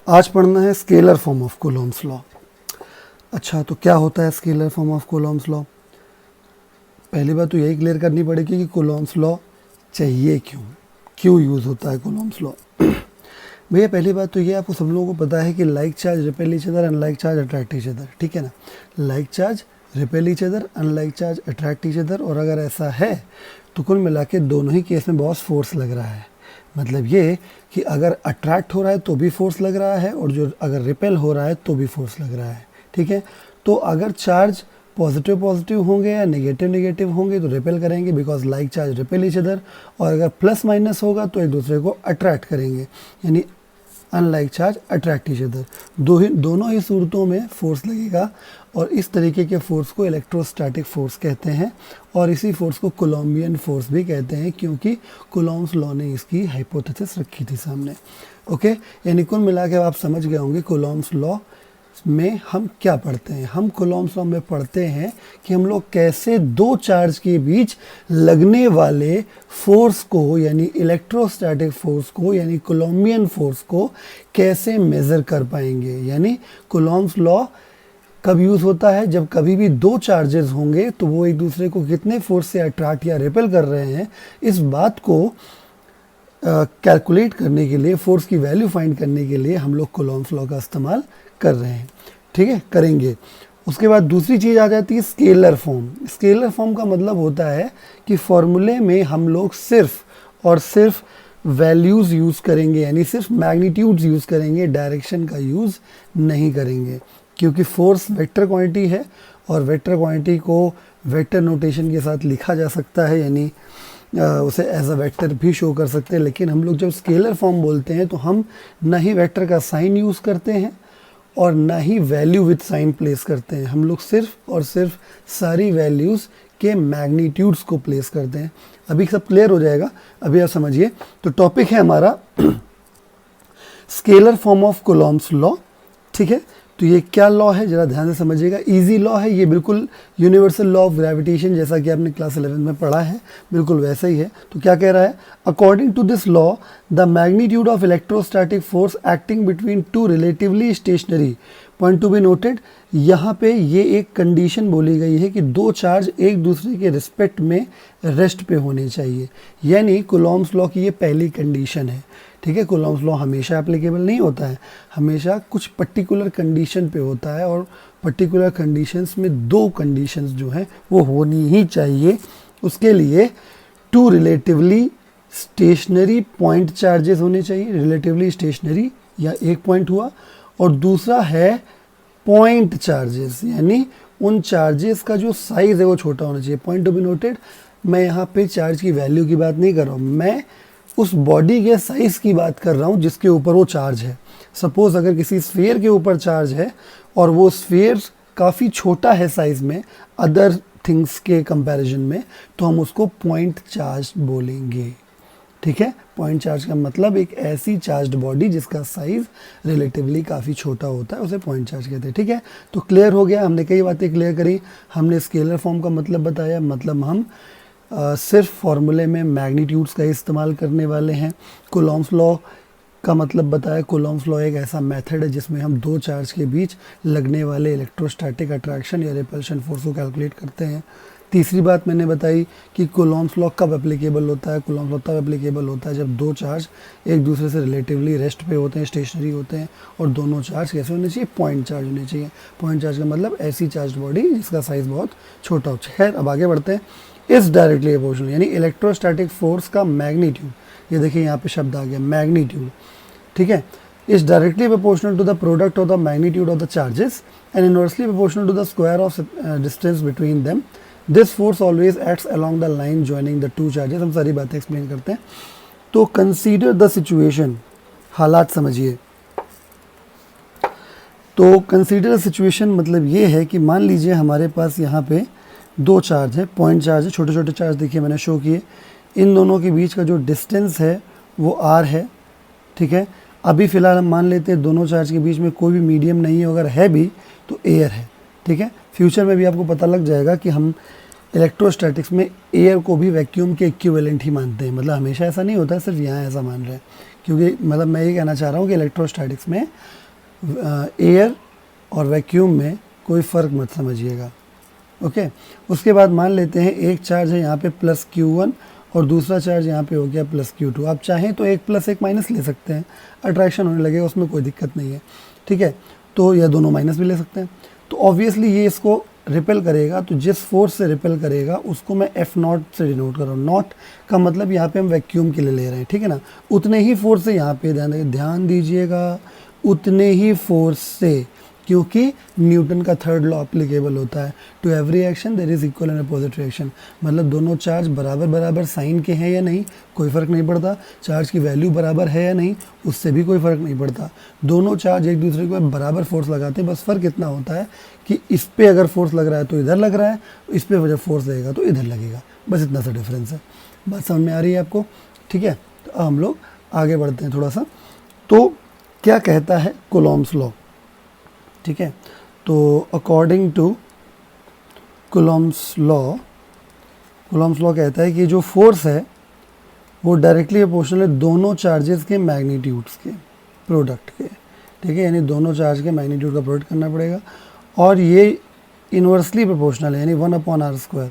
आज पढ़ना है scalar form of Coulomb's law. अच्छा, तो क्या होता है scalar form of Coulomb's law? पहली बात तो यही क्लियर करनी पड़ेगी कि कूलॉम्स लॉ चाहिए क्यों यूज़ होता है कूलॉम्स लॉ। भैया पहली बात तो ये आपको सब लोगों को पता है कि like charge repel each other, unlike charge attract each other, ठीक है ना। Like charge repel each other, unlike charge attract each other. और अगर ऐसा है तो कुल मिला के दोनों ही केस में बहुत फोर्स लग रहा है। मतलब ये कि अगर अट्रैक्ट हो रहा है तो भी फोर्स लग रहा है, और जो अगर रिपेल हो रहा है तो भी फोर्स लग रहा है, ठीक है। तो अगर चार्ज पॉजिटिव पॉजिटिव होंगे या नेगेटिव नेगेटिव होंगे तो रिपेल करेंगे, because like charge repel each other. और अगर प्लस माइनस होगा तो एक दूसरे को अट्रैक्ट करेंगे, यानी unlike charge attract each other. दोनों ही सूरतों में फोर्स लगेगा, और इस तरीके के फोर्स को इलेक्ट्रोस्टैटिक फोर्स कहते हैं, और इसी फोर्स को कोलम्बियन फोर्स भी कहते हैं, क्योंकि कूलॉम्स लॉ ने इसकी हाइपोथेसिस रखी थी सामने। ओके, यानी कुल मिला के आप समझ गए होंगे कूलॉम्स लॉ में हम क्या पढ़ते हैं। हम कूलॉम्स लॉ में पढ़ते हैं कि हम लोग कैसे दो चार्ज के बीच लगने वाले फोर्स को, यानी इलेक्ट्रोस्टैटिक फोर्स को, यानी कोलम्बियन फोर्स को कैसे मेज़र कर पाएंगे। यानी कूलॉम्स लॉ कब यूज़ होता है? जब कभी भी दो चार्जेस होंगे तो वो एक दूसरे को कितने फोर्स से अट्रैक्ट या रिपेल कर रहे हैं, इस बात को कैलकुलेट करने के लिए, फोर्स की वैल्यू फाइंड करने के लिए हम लोग कूलॉम्स लॉ का इस्तेमाल कर रहे हैं, ठीक है, करेंगे। उसके बाद दूसरी चीज़ आ जाती है स्केलर फॉर्म। स्केलर फॉर्म का मतलब होता है कि फॉर्मूले में हम लोग सिर्फ और सिर्फ वैल्यूज़ यूज़ करेंगे, यानी सिर्फ मैग्नीट्यूड्स यूज़ करेंगे, डायरेक्शन का यूज़ नहीं करेंगे, क्योंकि फोर्स वेक्टर क्वांटिटी है और वेक्टर क्वांटिटी को वेक्टर नोटेशन के साथ लिखा जा सकता है, यानी उसे एज अ वेक्टर भी शो कर सकते हैं। लेकिन हम लोग जब स्केलर फॉर्म बोलते हैं तो हम ना ही वेक्टर का साइन यूज़ करते हैं और ना ही वैल्यू विद साइन प्लेस करते हैं। हम लोग सिर्फ और सिर्फ सारी वैल्यूज़ के मैग्नीट्यूड्स को प्लेस करते हैं। अभी सब क्लियर हो जाएगा, अभी आप समझिए। तो टॉपिक है हमारा scalar form of Coulomb's law, ठीक है। तो ये क्या लॉ है जरा ध्यान से समझिएगा। इजी लॉ है ये, बिल्कुल यूनिवर्सल लॉ ऑफ ग्रेविटेशन जैसा कि आपने क्लास 11 में पढ़ा है, बिल्कुल वैसा ही है। तो क्या कह रहा है? According to this law the magnitude of electrostatic force acting between two relatively stationary point to be noted. यहाँ पे ये एक कंडीशन बोली गई है कि दो चार्ज एक दूसरे के रिस्पेक्ट में रेस्ट पे होने चाहिए, यानी कूलॉम्स लॉ की ये पहली कंडीशन है, ठीक है। कूलॉम्स लॉ हमेशा एप्लीकेबल नहीं होता है, हमेशा कुछ पर्टिकुलर कंडीशन पे होता है, और पर्टिकुलर कंडीशंस में दो कंडीशंस जो हैं वो होनी ही चाहिए। उसके लिए two relatively stationary point charges होने चाहिए, रिलेटिवली स्टेशनरी या एक पॉइंट हुआ, और दूसरा है पॉइंट चार्जेस, यानी उन चार्जेस का जो साइज़ है वो छोटा होना चाहिए। पॉइंट टू बी नोटेड, मैं यहाँ पे चार्ज की वैल्यू की बात नहीं कर रहा हूँ, मैं उस बॉडी के साइज़ की बात कर रहा हूँ जिसके ऊपर वो चार्ज है। सपोज़ अगर किसी स्फीयर के ऊपर चार्ज है और वो स्फीयर काफ़ी छोटा है साइज़ में अदर थिंग्स के कंपैरिजन में, तो हम उसको पॉइंट चार्ज बोलेंगे, ठीक है। पॉइंट चार्ज का मतलब एक ऐसी चार्ज्ड बॉडी जिसका साइज़ रिलेटिवली काफ़ी छोटा होता है, उसे पॉइंट चार्ज कहते हैं, ठीक है। तो क्लियर हो गया, हमने कई बातें क्लियर करी। हमने स्केलर फॉर्म का मतलब बताया, मतलब हम सिर्फ फॉर्मूले में मैग्नीट्यूड्स का इस्तेमाल करने वाले हैं। कूलॉम्स लॉ का मतलब बताया। कूलॉम्स लॉ एक ऐसा मेथड है जिसमें हम दो चार्ज के बीच लगने वाले इलेक्ट्रोस्टैटिक अट्रैक्शन या रिपल्शन फोर्स को कैलकुलेट करते हैं। तीसरी बात मैंने बताई कि कूलॉम्स लॉ कब एप्लीकेबल होता है। कूलॉम्स लॉ तब एप्लीकेबल होता है जब दो चार्ज एक दूसरे से रिलेटिवली रेस्ट पे होते हैं, स्टेशनरी होते हैं, और दोनों चार्ज कैसे होने चाहिए? पॉइंट चार्ज होने चाहिए। पॉइंट चार्ज का मतलब ऐसी चार्ज बॉडी जिसका साइज़ बहुत छोटा हो। खैर, अब आगे बढ़ते हैं। इस डायरेक्टली प्रोपोर्शनल, यानी इलेक्ट्रोस्टैटिक फोर्स का मैग्नीट्यूड, ये देखिए यहाँ पे शब्द आ गया मैग्नीट्यूड, ठीक है, is directly proportional to the product of the magnitude of the charges and inversely proportional to the square of distance between them. This force always acts along the line joining the two charges. हम सारी बातें explain करते हैं। तो consider the situation, हालात समझिए। तो consider the situation मतलब ये है कि मान लीजिए हमारे पास यहाँ पे दो चार्ज है, पॉइंट चार्ज है, छोटे छोटे चार्ज देखिए मैंने शो किए। इन दोनों के बीच का जो डिस्टेंस है वो r है, ठीक है। अभी फ़िलहाल हम मान लेते हैं दोनों चार्ज के बीच में कोई भी मीडियम नहीं है, अगर है भी तो एयर है, ठीक है। फ्यूचर में भी आपको पता लग जाएगा कि हम इलेक्ट्रोस्टैटिक्स में एयर को भी वैक्यूम के इक्विवेलेंट ही मानते हैं, मतलब हमेशा ऐसा नहीं होता है, सिर्फ यहाँ ऐसा मान रहे हैं क्योंकि मतलब मैं ये कहना चाह रहा हूँ कि इलेक्ट्रोस्टैटिक्स में एयर और वैक्यूम में कोई फ़र्क मत समझिएगा। ओके, उसके बाद मान लेते हैं एक चार्ज है यहाँ पे प्लस Q1 और दूसरा चार्ज यहाँ पे हो गया प्लस Q2। आप चाहें तो एक प्लस एक माइनस ले सकते हैं, अट्रैक्शन होने लगेगा, उसमें कोई दिक्कत नहीं है, ठीक है। तो या दोनों माइनस भी ले सकते हैं। तो ऑब्वियसली ये इसको रिपेल करेगा, तो जिस फोर्स से रिपेल करेगा उसको मैं F0 से डिनोट कर रहा हूँ। नॉट का मतलब यहाँ पे हम वैक्यूम के लिए ले रहे हैं, ठीक है ना। उतने ही फोर्स से यहाँ पे ध्यान दीजिएगा, उतने ही फोर्स से, क्योंकि न्यूटन का थर्ड लॉ अप्लीकेबल होता है, to every action there is equal and opposite reaction. मतलब दोनों चार्ज बराबर बराबर साइन के हैं या नहीं, कोई फ़र्क नहीं पड़ता। चार्ज की वैल्यू बराबर है या नहीं, उससे भी कोई फ़र्क नहीं पड़ता। दोनों चार्ज एक दूसरे के बराबर फोर्स लगाते हैं, बस फ़र्क इतना होता है कि इस पर अगर फोर्स लग रहा है तो इधर लग रहा है, इस पर जब फोर्स लगेगा तो इधर लगेगा, बस इतना सा डिफरेंस है। बात समझ में आ रही है आपको, ठीक है। तो अब हम लोग आगे बढ़ते हैं थोड़ा सा। तो क्या कहता है कूलॉम्स लॉ, ठीक है। तो अकॉर्डिंग टू कूलॉम्स लॉ कहता है कि जो फोर्स है वो डायरेक्टली प्रोपोर्शनल है दोनों चार्जेस के मैग्नीट्यूड्स के प्रोडक्ट के, ठीक है। यानी दोनों चार्ज के मैग्नीट्यूड का प्रोडक्ट करना पड़ेगा, और ये इन्वर्सली प्रोपोर्शनल है, यानी 1/r²,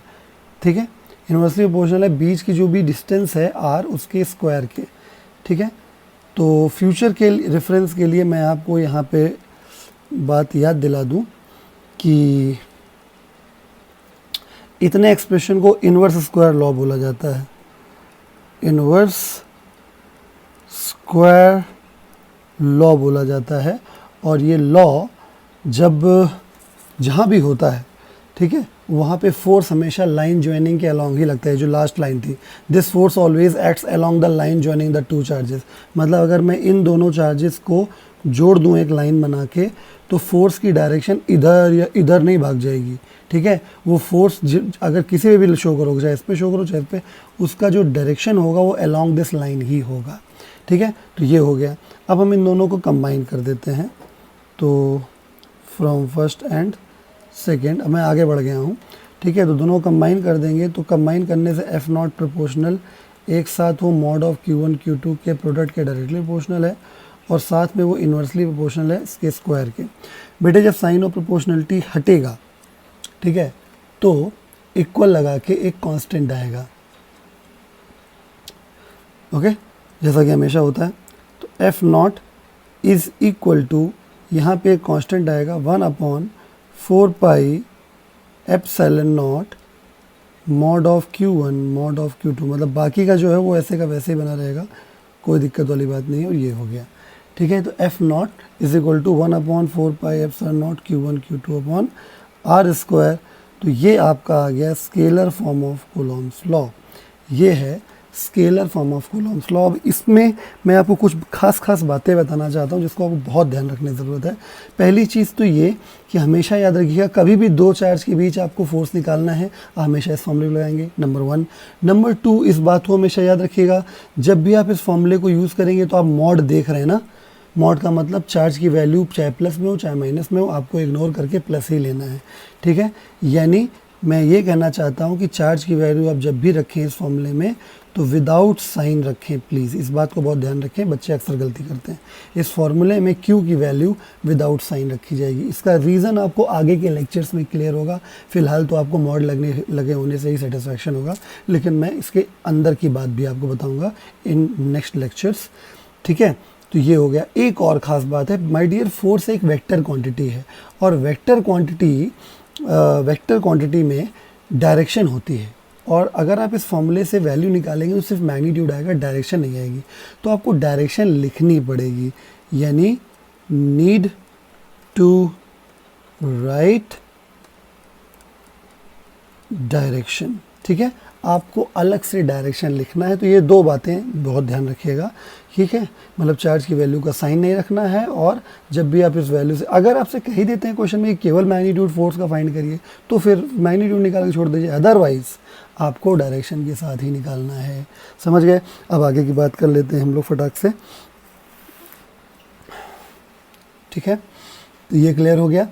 ठीक है। इन्वर्सली प्रोपोर्शनल है बीच की जो भी डिस्टेंस है r उसके स्क्वायर के, ठीक है। तो फ्यूचर के रेफरेंस के लिए मैं आपको यहाँ पे बात याद दिला दूं कि इतने एक्सप्रेशन को इन्वर्स स्क्वायर लॉ बोला जाता है। इन्वर्स स्क्वायर लॉ बोला जाता है, और ये लॉ जब जहाँ भी होता है, ठीक है, वहाँ पे फोर्स हमेशा लाइन ज्वाइनिंग के अलोंग ही लगता है। जो लास्ट लाइन थी, this force always acts along the line joining the two charges. मतलब अगर मैं इन दोनों चार्जेस को जोड़ दूं एक लाइन बना के, तो फोर्स की डायरेक्शन इधर या इधर नहीं भाग जाएगी, ठीक है। वो फोर्स अगर किसी पे भी शो करोगे, चाहे इस पे शो करो चाहे इस पे, उसका जो डायरेक्शन होगा वो अलोंग दिस लाइन ही होगा, ठीक है। तो ये हो गया। अब हम इन दोनों को कंबाइन कर देते हैं। तो फ्रॉम फर्स्ट एंड सेकेंड, अब मैं आगे बढ़ गया हूँ, ठीक है। तो दोनों कंबाइन कर देंगे, तो कंबाइन करने से F0 प्रोपोर्शनल एक साथ वो मॉड ऑफ Q1 Q2 के प्रोडक्ट के डायरेक्टली प्रोपोर्शनल है, और साथ में वो इन्वर्सली प्रोपोर्शनल है इसके स्क्वायर के। बेटे जब साइन ऑफ प्रोपोर्शनलिटी हटेगा, ठीक है, तो इक्वल लगा के एक कांस्टेंट आएगा, ओके, जैसा कि हमेशा होता है। तो F0 इज इक्वल टू, यहाँ पे एक कांस्टेंट आएगा 1/4 epsilon not mod of Q1 mod of Q2। मतलब बाकी का जो है वो ऐसे का वैसे ही बना रहेगा, कोई दिक्कत वाली बात नहीं है, और ये हो गया, ठीक है। तो F0 is equal to 1/4 epsilon naught Q1 Q2 r²। तो ये आपका आ गया scalar form of Coulomb's law. ये है scalar form of Coulomb's law. अब इसमें मैं आपको कुछ खास बातें बताना चाहता हूँ जिसको आपको बहुत ध्यान रखने की ज़रूरत है। पहली चीज़ तो ये कि हमेशा याद रखिएगा, कभी भी दो चार्ज के बीच आपको फोर्स निकालना है, हमेशा इस फॉर्मूले को लगाएंगे, नंबर 1। नंबर 2, इस बात को हमेशा याद रखिएगा, जब भी आप इस फॉर्मूले को यूज़ करेंगे तो आप मॉड देख रहे हैं ना। मॉड का मतलब चार्ज की वैल्यू चाहे प्लस में हो चाहे माइनस में हो, आपको इग्नोर करके प्लस ही लेना है, ठीक है। यानी मैं ये कहना चाहता हूँ कि चार्ज की वैल्यू आप जब भी रखें इस फॉर्मूले में तो विदाउट साइन रखें, प्लीज़ इस बात को बहुत ध्यान रखें, बच्चे अक्सर गलती करते हैं। इस फॉर्मूले में Q की वैल्यू विदाउट साइन रखी जाएगी। इसका रीज़न आपको आगे के लेक्चर्स में क्लियर होगा, फिलहाल तो आपको मॉड लगे होने से ही सेटिस्फैक्शन होगा, लेकिन मैं इसके अंदर की बात भी आपको बताऊँगा इन नेक्स्ट लेक्चर्स, ठीक है। तो ये हो गया। एक और ख़ास बात है माय डियर, फोर्स एक वेक्टर क्वांटिटी है, और वेक्टर क्वांटिटी में डायरेक्शन होती है, और अगर आप इस फॉर्मूले से वैल्यू निकालेंगे तो सिर्फ मैग्नीट्यूड आएगा, डायरेक्शन नहीं आएगी। तो आपको डायरेक्शन लिखनी पड़ेगी, यानी नीड टू राइट डायरेक्शन, ठीक है। आपको अलग से डायरेक्शन लिखना है। तो ये दो बातें बहुत ध्यान रखिएगा, ठीक है। मतलब चार्ज की वैल्यू का साइन नहीं रखना है, और जब भी आप इस वैल्यू से, अगर आपसे कह ही देते हैं क्वेश्चन में केवल मैग्नीट्यूड फोर्स का फाइंड करिए, तो फिर मैग्नीट्यूड निकाल के छोड़ दीजिए, अदरवाइज आपको डायरेक्शन के साथ ही निकालना है। समझ गए। अब आगे की बात कर लेते हैं हम लोग फटाक से, ठीक है। तो ये क्लियर हो गया।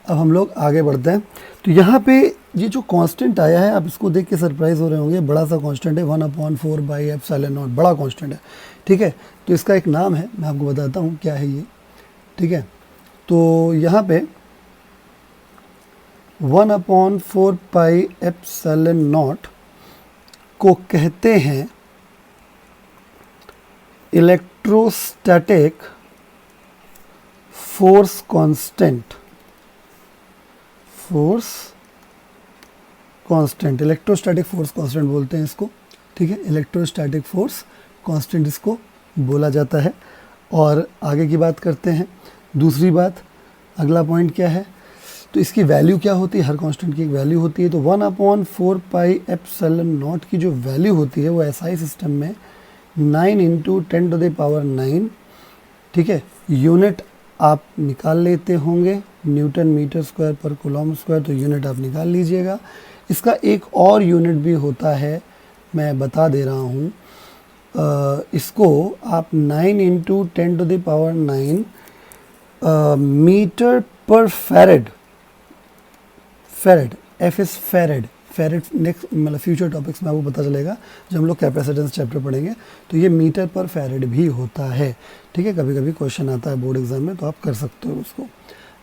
अब हम लोग आगे बढ़ते हैं। तो यहाँ पे ये जो कांस्टेंट आया है, आप इसको देख के सरप्राइज हो रहे होंगे, बड़ा सा कांस्टेंट है 1/4/ε0, बड़ा कांस्टेंट है, ठीक है। तो इसका एक नाम है, मैं आपको बताता हूँ क्या है ये, ठीक है। तो यहाँ पे 1/4πε0 को कहते हैं electrostatic force constant, electrostatic force constant बोलते हैं इसको, ठीक है। इलेक्ट्रोस्टैटिक फोर्स कांस्टेंट इसको बोला जाता है। और आगे की बात करते हैं। दूसरी बात, अगला पॉइंट क्या है, तो इसकी वैल्यू क्या होती है, हर कांस्टेंट की एक वैल्यू होती है। तो 1/4πε0 की जो वैल्यू होती है वो एसआई सिस्टम में 9 × 10⁹, ठीक है। यूनिट आप निकाल लेते होंगे, न्यूटन मीटर स्क्वायर पर कूलॉम स्क्वायर, तो यूनिट आप निकाल लीजिएगा। इसका एक और यूनिट भी होता है, मैं बता दे रहा हूँ, इसको आप 9 × 10⁹ मीटर पर फेरेड, एफ इज फेरेड नेक्स्ट मतलब फ्यूचर टॉपिक्स में आपको पता चलेगा जब हम लोग कैपेसिटेंस चैप्टर पढ़ेंगे। तो ये मीटर पर फेरेड भी होता है, ठीक है। कभी कभी क्वेश्चन आता है बोर्ड एग्जाम में, तो आप कर सकते हो उसको।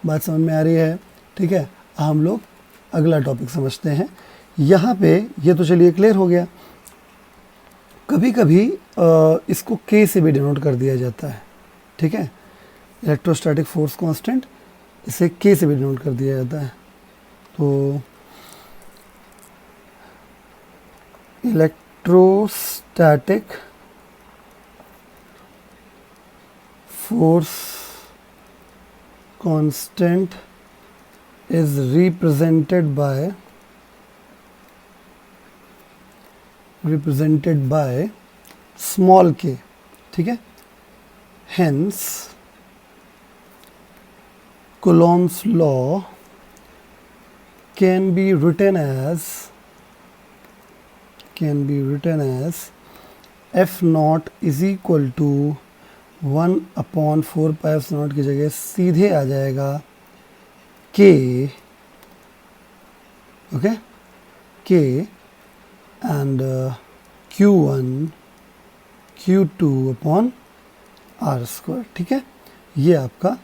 बात समझ में आ रही है, ठीक है। हम लोग अगला टॉपिक समझते हैं। यहाँ पे ये तो चलिए क्लियर हो गया। कभी कभी इसको के से भी डिनोट कर दिया जाता है, ठीक है। इलेक्ट्रोस्टैटिक फोर्स कांस्टेंट, इसे के से भी डिनोट कर दिया जाता है। तो electrostatic force constant is represented by small के, ठीक है। Hence Coulomb's law can be written as F0 is equal to 1/4πε0 की जगह सीधे आ जाएगा K, okay, K and Q1 Q2/r², ठीक है। ये आपका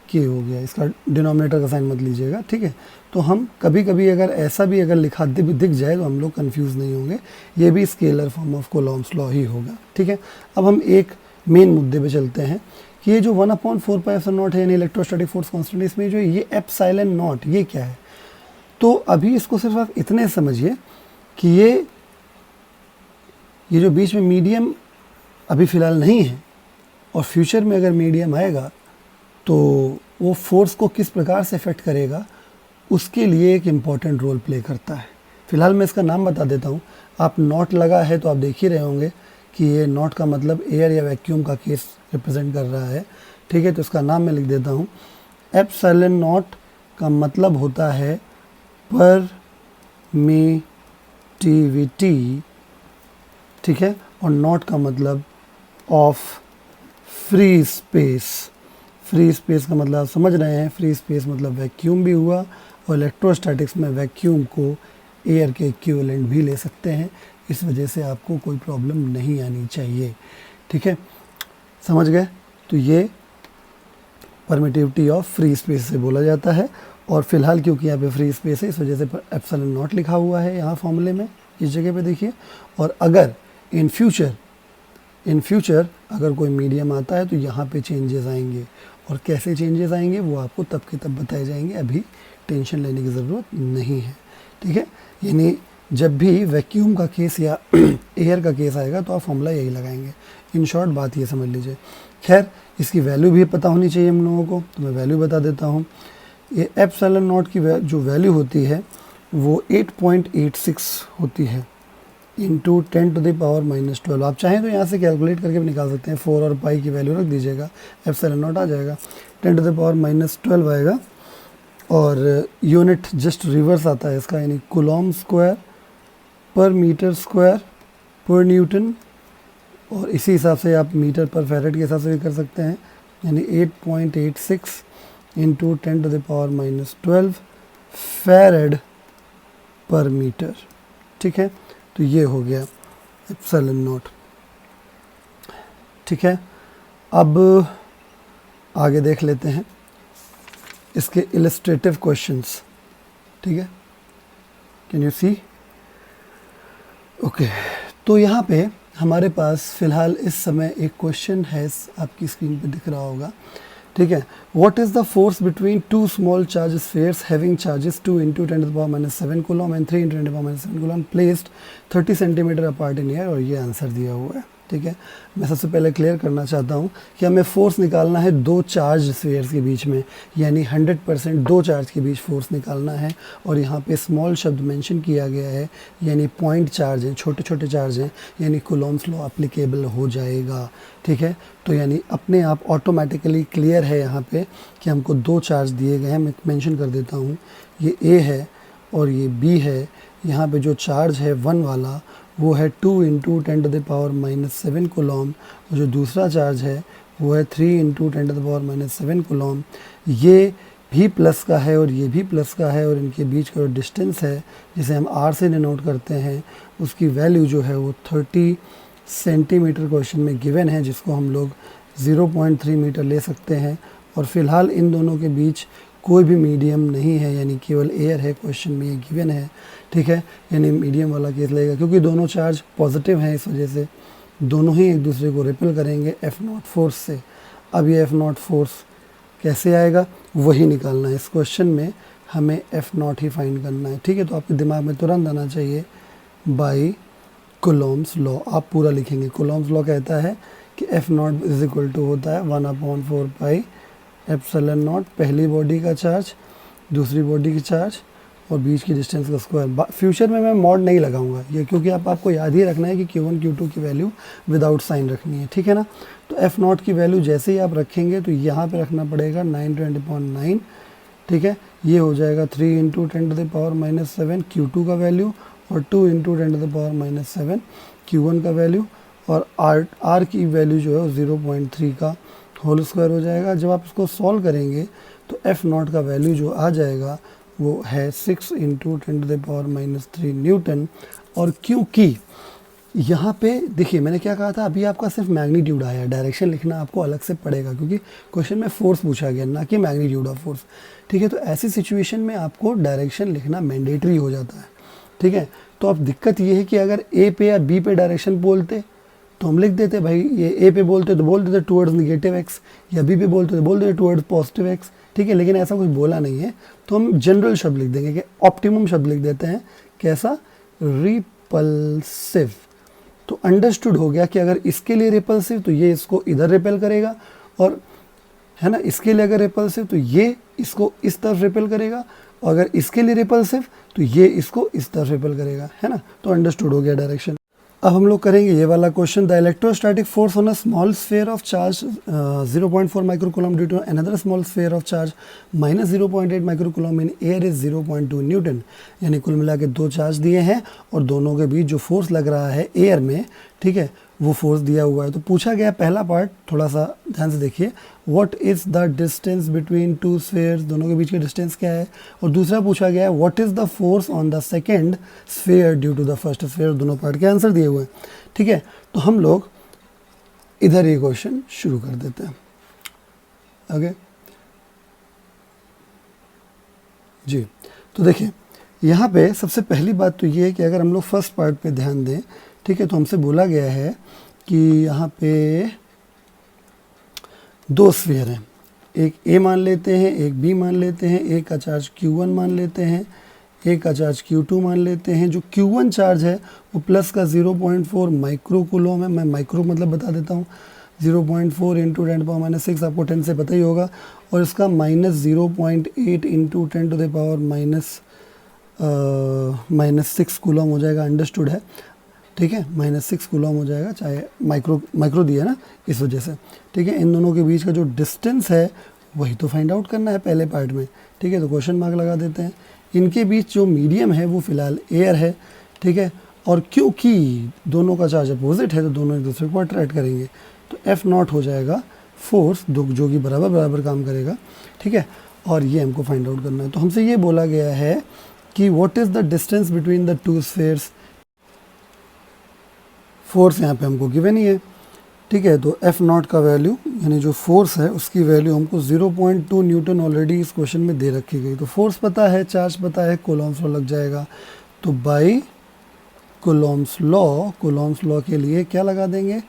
के हो गया, इसका डिनोमिनेटर का साइन मत लीजिएगा, ठीक है। तो हम कभी कभी अगर ऐसा भी अगर लिखा दिख जाए तो हम लोग कंफ्यूज नहीं होंगे, ये भी स्केलर फॉर्म ऑफ कोलॉम्स लॉ ही होगा, ठीक है। अब हम एक मेन मुद्दे पे चलते हैं कि ये जो 1/4πε0 है यानी इलेक्ट्रोस्टैटिक फोर्स कांस्टेंट, इसमें जो ये ε0 ये क्या है। तो अभी इसको सिर्फ आप इतने समझिए कि ये जो बीच में मीडियम अभी फ़िलहाल नहीं है और फ्यूचर में अगर मीडियम आएगा तो वो फोर्स को किस प्रकार से इफेक्ट करेगा, उसके लिए एक इम्पॉर्टेंट रोल प्ले करता है। फ़िलहाल मैं इसका नाम बता देता हूँ। आप नॉट लगा है तो आप देख ही रहे होंगे कि ये नॉट का मतलब एयर या वैक्यूम का केस रिप्रेजेंट कर रहा है, ठीक है। तो इसका नाम मैं लिख देता हूँ। ε0 का मतलब होता है परमिटिविटी, ठीक है। और नॉट का मतलब ऑफ फ्री स्पेस का मतलब आप समझ रहे हैं, फ्री स्पेस मतलब वैक्यूम भी हुआ, और इलेक्ट्रोस्टैटिक्स में वैक्यूम को एयर के इक्विवेलेंट भी ले सकते हैं। इस वजह से आपको कोई प्रॉब्लम नहीं आनी चाहिए, ठीक है, समझ गए। तो ये परमिटिविटी ऑफ फ्री स्पेस से बोला जाता है। और फिलहाल क्योंकि यहाँ पे फ्री स्पेस है इस वजह से ε0 लिखा हुआ है यहाँ फॉर्मूले में, इस जगह पे देखिए। और अगर इन फ्यूचर अगर कोई मीडियम आता है तो यहाँ पे चेंजेस आएंगे, और कैसे चेंजेस आएंगे वो आपको तब के तब बताए जाएंगे, अभी टेंशन लेने की ज़रूरत नहीं है, ठीक है। यानी जब भी वैक्यूम का केस या एयर का केस आएगा तो आप फॉर्मूला यही लगाएंगे। इन शॉर्ट बात ये समझ लीजिए। खैर इसकी वैल्यू भी पता होनी चाहिए हम लोगों को, तो मैं वैल्यू बता देता हूँ। ये ε0 की जो वैल्यू होती है वो 8.86 होती है इंटू 10⁻⁻12। आप चाहें तो यहाँ से कैलकुलेट करके भी निकाल सकते हैं, 4 और पाई की वैल्यू रख दीजिएगा, ε0 आ जाएगा, 10⁻⁻12 आएगा। और यूनिट जस्ट रिवर्स आता है इसका, यानी कूलॉम स्क्वायर पर मीटर स्क्वायर पर न्यूटन, और इसी हिसाब से आप मीटर पर फेरेड के हिसाब से भी कर सकते हैं, यानी 8.86 इंटू 10⁻⁻12 फेरेड पर मीटर, ठीक है। तो ये हो गया एप्सिलॉन नॉट, ठीक है। अब आगे देख लेते हैं इसके इलस्ट्रेटिव क्वेश्चंस, ठीक है। Can you see? ओके, तो यहाँ पे हमारे पास फ़िलहाल इस समय एक क्वेश्चन है, आपकी स्क्रीन पे दिख रहा होगा, ठीक है। What is the force between two small charge spheres having charges 2 × 10⁻⁷ coulomb and 3 × 10⁻⁷ coulomb placed 30 centimetre apart in air, और ये आंसर दिया हुआ है, ठीक है। मैं सबसे पहले क्लियर करना चाहता हूँ कि हमें फोर्स निकालना है दो चार्ज स्फीयर्स के बीच में, यानी 100% दो चार्ज के बीच फोर्स निकालना है। और यहाँ पे स्मॉल शब्द मेंशन किया गया है, यानी पॉइंट चार्ज हैं, छोटे छोटे चार्ज हैं, यानी कूलॉम्स लॉ एप्लीकेबल हो जाएगा, ठीक है। तो यानी अपने आप ऑटोमेटिकली क्लियर है यहाँ पे कि हमको दो चार्ज दिए गए हैं। मैं मेंशन कर देता हूँ, ये A है और ये B है। यहाँ पे जो चार्ज है 1 वाला वो है 2 × 10⁻⁷ कूलम, और जो दूसरा चार्ज है वो है 3 × 10⁻⁷ कूलम। ये भी प्लस का है और ये भी प्लस का है, और इनके बीच का जो डिस्टेंस है जिसे हम R से डिनोट करते हैं, उसकी वैल्यू जो है वो 30 सेंटीमीटर क्वेश्चन में गिवन है, जिसको हम लोग 0.3 मीटर ले सकते हैं। और फिलहाल इन दोनों के बीच कोई भी मीडियम नहीं है, यानी केवल एयर है, क्वेश्चन में ये गिवन है, ठीक है। यानी मीडियम वाला केस लगेगा, क्योंकि दोनों चार्ज पॉजिटिव हैं, इस वजह से दोनों ही एक दूसरे को रिपेल करेंगे F0 फोर्स से। अब ये F0 फोर्स कैसे आएगा वही निकालना है। इस क्वेश्चन में हमें F0 ही फाइंड करना है, ठीक है। तो आपके दिमाग में तुरंत आना चाहिए बाई कूलॉम्स लॉ, आप पूरा लिखेंगे। कूलॉम्स लॉ कहता है कि F0 = होता है 1/4 पाई एप्सिलॉन नॉट, पहली बॉडी का चार्ज, दूसरी बॉडी की चार्ज और बीच की डिस्टेंस का स्क्वायर। फ्यूचर में मैं मॉड नहीं लगाऊंगा ये, क्योंकि आपको याद ही रखना है कि Q1 Q2 की वैल्यू विदाउट साइन रखनी है, ठीक है ना। तो F0 की वैल्यू जैसे ही आप रखेंगे तो यहाँ पे रखना पड़ेगा 920.9, ठीक है। ये हो जाएगा 3 × 10⁻⁷ Q2 का वैल्यू, और 2 × 10⁻⁷ Q1 का वैल्यू, और R की वैल्यू जो है 0.3 का होल स्क्वायर हो जाएगा। जब आप इसको सॉल्व करेंगे तो F0 का वैल्यू जो आ जाएगा वो है 6 × 10⁻³ न्यूटन। और क्योंकि यहाँ पे देखिए मैंने क्या कहा था, अभी आपका सिर्फ मैग्नीट्यूड आया, डायरेक्शन लिखना आपको अलग से पड़ेगा, क्योंकि क्वेश्चन में फोर्स पूछा गया, ना कि मैग्नीट्यूड ऑफ फोर्स, ठीक है। तो ऐसी सिचुएशन में आपको डायरेक्शन लिखना मैंडेटरी हो जाता है, ठीक है। तो अब दिक्कत ये है कि अगर A पे या B पे डायरेक्शन बोलते तो हम लिख देते भाई, ये A पे बोलते तो बोल देते टुवर्ड्स नेगेटिव x, या B पे बोलते तो बोल देते टुवर्ड्स पॉजिटिव x, ठीक है। लेकिन ऐसा कुछ बोला नहीं है, तो हम जनरल शब्द लिख देंगे कि ऑप्टिमम शब्द लिख देते हैं, कैसा? रिपल्सिव। तो अंडरस्टूड हो गया कि अगर इसके लिए रिपल्सिव तो ये इसको इधर रिपेल करेगा, और है ना, इसके लिए अगर रिपल्सिव तो ये इसको इस तरफ रिपेल करेगा, और अगर इसके लिए रिपल्सिव तो ये इसको इस तरफ रिपेल करेगा, है ना। तो अंडरस्टूड हो गया डायरेक्शन। अब हम लोग करेंगे ये वाला question. The electrostatic force on a small sphere of charge 0.4 microcoulomb due to another small sphere of charge -0.8 microcoulomb in air is 0.2 newton. यानी कुल मिला के दो चार्ज दिए हैं और दोनों के बीच जो फोर्स लग रहा है एयर में, ठीक है, वो फोर्स दिया हुआ है। तो पूछा गया पहला पार्ट, थोड़ा सा ध्यान से देखिए, what is the distance between two spheres, दोनों के बीच की डिस्टेंस क्या है। और दूसरा पूछा गया है what is the force on the second sphere due to the first sphere. दोनों पार्ट के आंसर दिए हुए हैं, ठीक है। तो हम लोग इधर ये क्वेश्चन शुरू कर देते हैं। ओके जी, तो देखिए यहाँ पे सबसे पहली बात तो ये है कि अगर हम लोग फर्स्ट पार्ट पे ध्यान दें, ठीक है, तो हमसे बोला गया है कि यहाँ पे दो स्फीयर हैं, एक A मान लेते हैं, एक B मान लेते हैं, एक का चार्ज Q1 मान लेते हैं, एक का चार्ज Q2 मान लेते हैं। जो Q1 चार्ज है वो प्लस का 0.4 माइक्रोकूलम है। मैं माइक्रो मतलब बता देता हूँ, 0.4 × 10⁻⁶, आपको 10 से पता ही होगा, और इसका -0.8 × 10⁻⁻⁶ कूलम हो जाएगा। अंडरस्टूड है, ठीक है, -6 कूलम हो जाएगा, चाहे माइक्रो दिया ना इस वजह से, ठीक है। इन दोनों के बीच का जो डिस्टेंस है वही तो फाइंड आउट करना है पहले पार्ट में, ठीक है। तो क्वेश्चन मार्क लगा देते हैं। इनके बीच जो मीडियम है वो फिलहाल एयर है, ठीक है, और क्योंकि दोनों का चार्ज अपोजिट है तो दोनों एक दूसरे को अट्रैक्ट करेंगे, तो F0 हो जाएगा फोर्स, जो कि बराबर काम करेगा, ठीक है। और ये हमको फाइंड आउट करना है। तो हमसे ये बोला गया है कि what is the distance between the two spheres. Force यहाँ पे हमको गिवन ही है, ठीक है। तो एफ नॉट का वैल्यू यानी जो फोर्स है उसकी वैल्यू हमको 0.2 न्यूटन ऑलरेडी इस क्वेश्चन में दे रखी गई। तो फोर्स पता है, चार्ज पता है, कूलॉम्स लॉ लग जाएगा। तो बाई कूलॉम्स लॉ के लिए क्या लगा देंगे,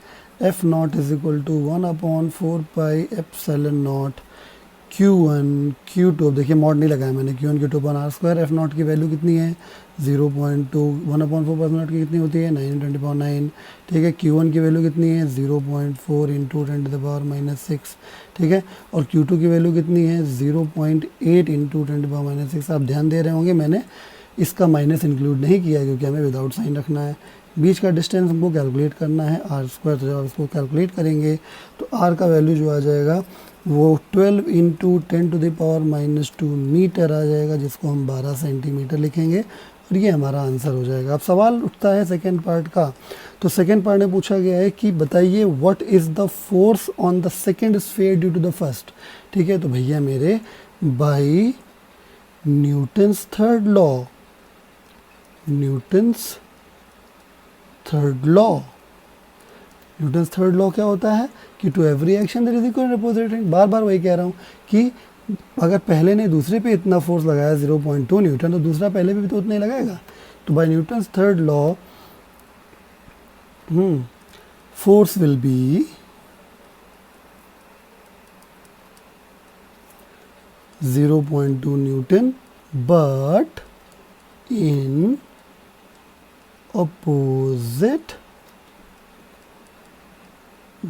F naught is equal to 1/4 pi epsilon naught Q1 Q2। अब देखिए मॉड नहीं लगाया मैंने, Q1 Q2 अपन आर स्क्वायर। एफ नॉट की वैल्यू कितनी है 0.2, 1/4 पर नॉट की कितनी होती है 9×10⁻⁹, ठीक है। Q1 की वैल्यू कितनी है 0.4 इंटू 10⁻⁻6, ठीक है। और Q2 की वैल्यू कितनी है 0.8 इंटू 10⁻⁻6। आप ध्यान दे रहे होंगे मैंने इसका माइनस इंक्लूड नहीं किया है क्योंकि हमें विदाउट साइन रखना है। बीच का डिस्टेंस हमको कैलकुलेट करना है आर स्क्वायर, तो जब उसको कैलकुलेट करेंगे तो आर का वैल्यू जो आ जाएगा वो 12 इंटू 10⁻⁻2 मीटर आ जाएगा, जिसको हम 12 सेंटीमीटर लिखेंगे और ये हमारा आंसर हो जाएगा। अब सवाल उठता है सेकेंड पार्ट का। तो सेकेंड पार्ट में पूछा गया है कि बताइए what is the force on the second sphere due to the first, ठीक है। तो भैया मेरे by Newton's third law, Newton's third law क्या होता है कि to every action there is equal repository. बार बार वही कह रहा हूँ कि अगर पहले ने दूसरे पे इतना फोर्स लगाया 0.2 न्यूटन, तो दूसरा पहले पे भी तो उतना ही लगाएगा। तो by Newton's third law force will be 0.2 newton but in opposite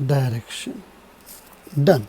direction. Done.